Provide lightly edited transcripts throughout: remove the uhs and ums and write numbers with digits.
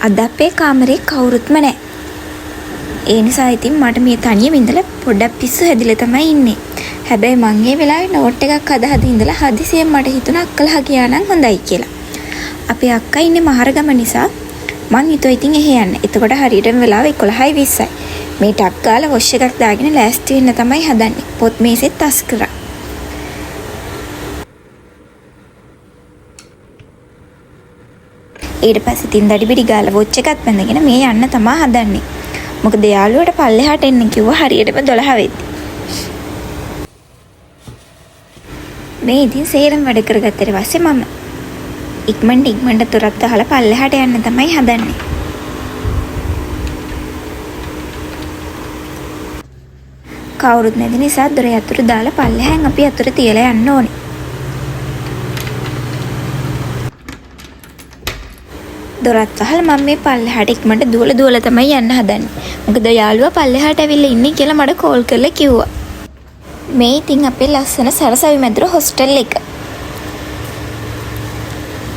අද අපේ කාමරේ කවුරුත්ම නැහැ. ඒ නිසා ඉතින් මට මේ තනියම ඉඳලා පොඩ්ඩක් පිස්සු හැදිලා තමයි ඉන්නේ. හැබැයි මං ඒ වෙලාවේ නෝට් එකක් හදා ඉඳලා හදිසියෙන් මට හිතුණා අක්කලා ගියා නම් හොඳයි කියලා. අපේ අක්කා ඉන්නේ මහරගම නිසා මං හිතුවා ඉතින් එහෙ යන්න. එතකොට හරියටම වෙලාව 11:20යි. මේ ටක් ගාලා වොෂ් එකක් දාගෙන ලෑස්ති වෙන්න තමයි හදන්නේ. පොත් මේසෙත් අස් කරා. ඊට පස්සේ තින් දඩි බිඩි ගාලා වොච් එකත් බැඳගෙන මේ යන්න තමයි හදන්නේ. මොකද යාළුවට පල්ලෙහාට එන්න කිව්වා හරියටම 12 වෙද්දි. මේ ඉතින් සේරම වැඩ කරගත්තට පස්සේ මම ඉක්මනට තොරත් අහලා පල්ලෙහාට යන්න තමයි හදන්නේ. කවුරුත් නැති නිසා දොර යතුරු දාලා පල්ලෙහාන් අපි යතුරු තියලා යන්න ඕනේ. දොරත් වහලා මම මේ පල්ලෙහාට ඉක්මනට දුවලා තමයි යන්න හදන්නේ. මොකද යාළුවා පල්ලෙහාට ඇවිල්ලා ඉන්නේ කියලා මට කෝල් කරලා කිව්වා. මේ ඉතින් අපේ ලස්සන සරසවි මැදුර හොස්ටල් එක.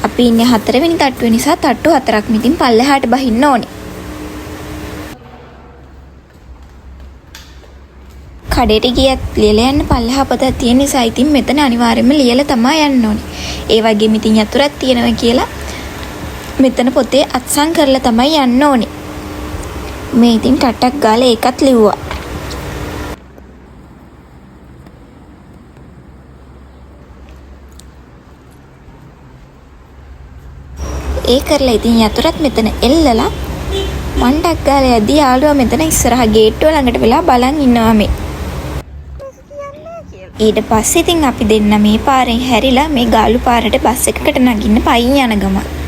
අපි ඉන්නේ 4 වෙනි තට්ටුවේ නිසා තට්ටු 4ක් මිතින් පල්ලෙහාට බහින්න ඕනේ. කඩේට ගියත් ලියලා යන්න පල්ලෙහා පොතක් තියෙන නිසා ඉතින් මෙතන අනිවාර්යයෙන්ම ලියලා තමයි යන්න ඕනේ. ඒ වගේම ඉතින් යතුරක් තියෙනවා කියලා මෙතන පොතේ අත්සන් කරලා තමයි යන්න ඕනේ. මේ ඉතින් ටටක් ගාලා ඒකත් ලිව්වා. ඒ කරලා ඉතින් යතුරත් මෙතන එල්ලලා මං ටක් ගාලා යද්දි යාළුවා මෙතන ඉස්සරහා ගේට්ටුව ළඟට වෙලා බලන් ඉන්නවා මේ. ඊට පස්සේ ඉතින් අපි දෙන්න මේ පාරෙන් හැරිලා මේ ගාලු පාරට බස් එකකට නගින්න පයින් යන ගමන්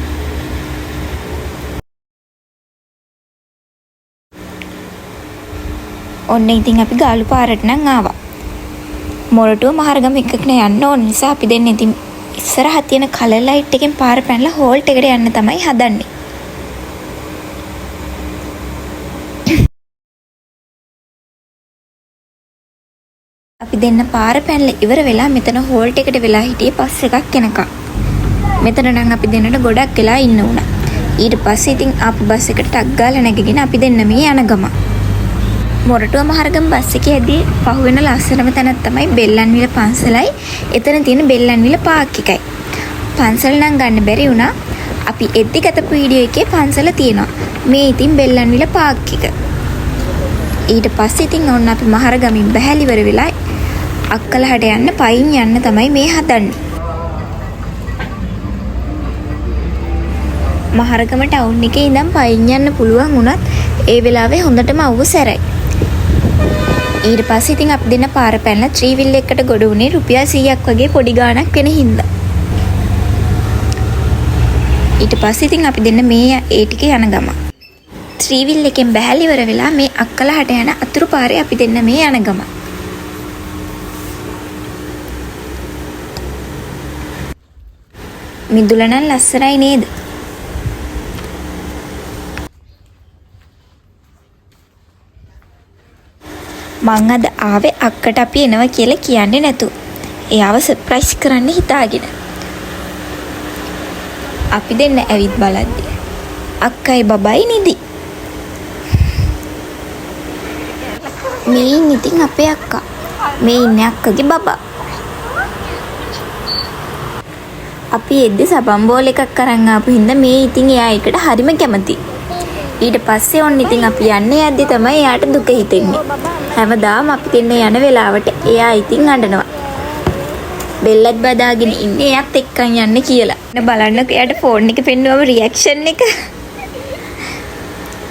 ඔන්න ඉතින් අපි ගාලු පාරට නම් ආවා. මොරටුව මහරගම එකකට යන්න ඕන නිසා අපි දෙන්න ඉතින් ඉස්සරහ තියෙන කලර් ලයිට් එකෙන් පාර පැනලා හෝල්ට් එකට යන්න තමයි හදන්නේ. අපි දෙන්න පාර පැනලා ඉවර වෙලා මෙතන හෝල්ට් එකට වෙලා හිටියේ බස් එකක් එනකම්. මෙතන නම් අපි දෙන්නට ගොඩක් වෙලා ඉන්න උනා. ඊට පස්සේ ඉතින් ආපු බස් එකට ටක් ගාලා නැගගෙන අපි දෙන්න මේ යන ගමන් මොරටුව මහරගම බස් එකේදී පහුවෙන ලස්සනම තැනක් තමයි බෙල්ලන්විල පන්සලයි. එතන තියෙන බෙල්ලන්විල පාක් එකයි. පන්සල නම් ගන්න බැරි වුණා. අපි එද්දි ගතපු වීඩියෝ එකේ පන්සල තියෙනවා. මේ ඉතින් බෙල්ලන්විල පාක් එක. ඊට පස්සේ ඉතින් ඔන්න අපි මහරගමින් බැහැලිවර වෙලා අක්කලහට යන්න පයින් යන්න තමයි මේ හදන්නේ. මහරගම ටවුන් එකේ ඉඳන් පයින් යන්න පුළුවන් වුණත් ඒ වෙලාවේ හොඳටම අවුව සැරයි. ඊට පස්සේ ඉතින් අපි දෙන්න පාර පැනලා ත්‍රිවිල් එකකට ගොඩ වුණේ රුපියල් 100ක් වගේ පොඩි ගාණක් වෙන හින්දා. ඊට පස්සේ ඉතින් අපි දෙන්න මේ ඒ ටික යන ගම ත්‍රිවිල් එකෙන් බැහැලිවර වෙලා මේ අක්කලහට යන අතුරු පාරේ අපි දෙන්න මේ යන ගම. මිදුල නම් ලස්සනයි නේද? මං අද ආවේ අක්කට අපි එනවා කියලා කියන්නේ නැතුව. එයාව සර්ප්‍රයිස් කරන්න හිතාගෙන. අපි දෙන්න ඇවිත් බලද්දි අක්කයි බබයි නිදි. මේ ඉතින් අපේ අක්කා. මේ ඉන්නේ අක්කගේ බබා. අපි එද්දි සබන් බෝල් එකක් අරන් ආපු හින්දා මේ ඉතින් එයා ඒකට හරිම කැමතියි. ඊට පස්සේ ඔන්න ඉතින් අපි යන්නේ යද්දි තමයි එයාට දුක හිතෙන්නේ. හැමදාම අපි දෙන්න යන වෙලාවට එයා ඉතින් අඬනවා. බෙල්ලත් බදාගෙන ඉන්නේ එයාත් එක්කන් යන්න කියලා. බලන්නකො එයාට ෆෝන් එක පෙන්නුවම රියැක්ෂන් එක.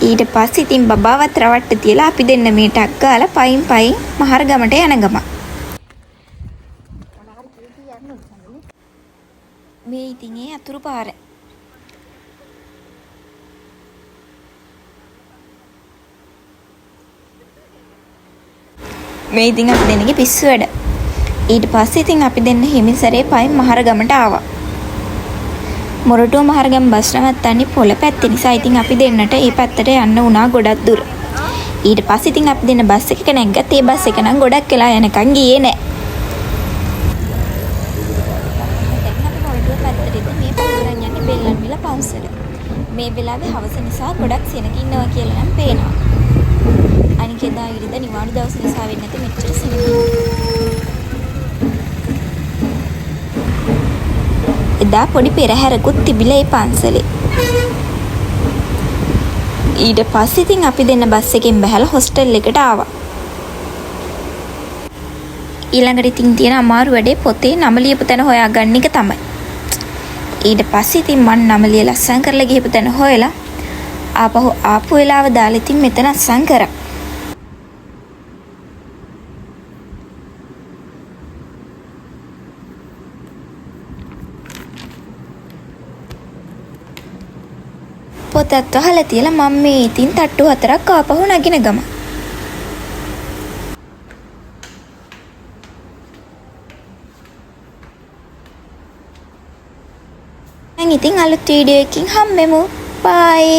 ඊට පස්සේ ඉතින් බබාවත් රවට්ට තියලා අපි දෙන්න මේ ටක් ගාලා පයින් මහරගමට යන ගම. මේ ඉතින් ඒ අතුරු පාර. මේ ඉතින් අපි දෙන්නගේ පිස්සු වැඩ. ඊට පස්සේ ඉතින් අපි දෙන්න හිමිසරේ පයින් මහරගමට ආවා. මොරටුව මහරගම බස් නවත්තන්නේ පොළ පැත්තේ නිසා ඉතින් අපි දෙන්නට ඒ පැත්තට යන්න උනා ගොඩක් දුර. ඊට පස්සේ ඉතින් අපි දෙන්න බස් එකක නැග්ගත් ඒ බස් එක නම් ගොඩක් වෙලා යනකම් ගියේ නෑ. දැන් අපි මොරටුව පැත්තට ඉතින් මේ පස්සෙන් යන්නේ බෙල්ලන්විල පන්සල. මේ වෙලාවේ හවස නිසා ගොඩක් සෙනග ඉන්නවා කියලා නම් පේනවා. අනික එදා ඉරිදා නිවාඩු දවස් නිසා වෙන්නේ නැති මෙච්චර සෙනග එදා පොඩි පෙරහැරකුත් තිබිලා ඒ පන්සලේ. ඊට පස්සේ ඉතින් අපි දෙන්න බස් එකෙන් බහැලා හොස්ටල් එකට ආවා. ඊළඟට ඉතින් තියෙන අමාරු වැඩේ පොතේ නම ලියපු තැන හොයාගන්න එක තමයි. ඊට පස්සේ ඉතින් මම නම ලියලා අස්සම් කරලා ගිහපු තැන හොයලා ආපු වෙලාව දාලා ඉතින් මෙතන අස්සම් කරා. පොතත් වහලා තියලා මම මේ ඉතින් තට්ටු 4ක් ආපහු නගින ගම. ඉතින් අලුත් වීඩියෝ එකකින් හම්බෙමු. බයි.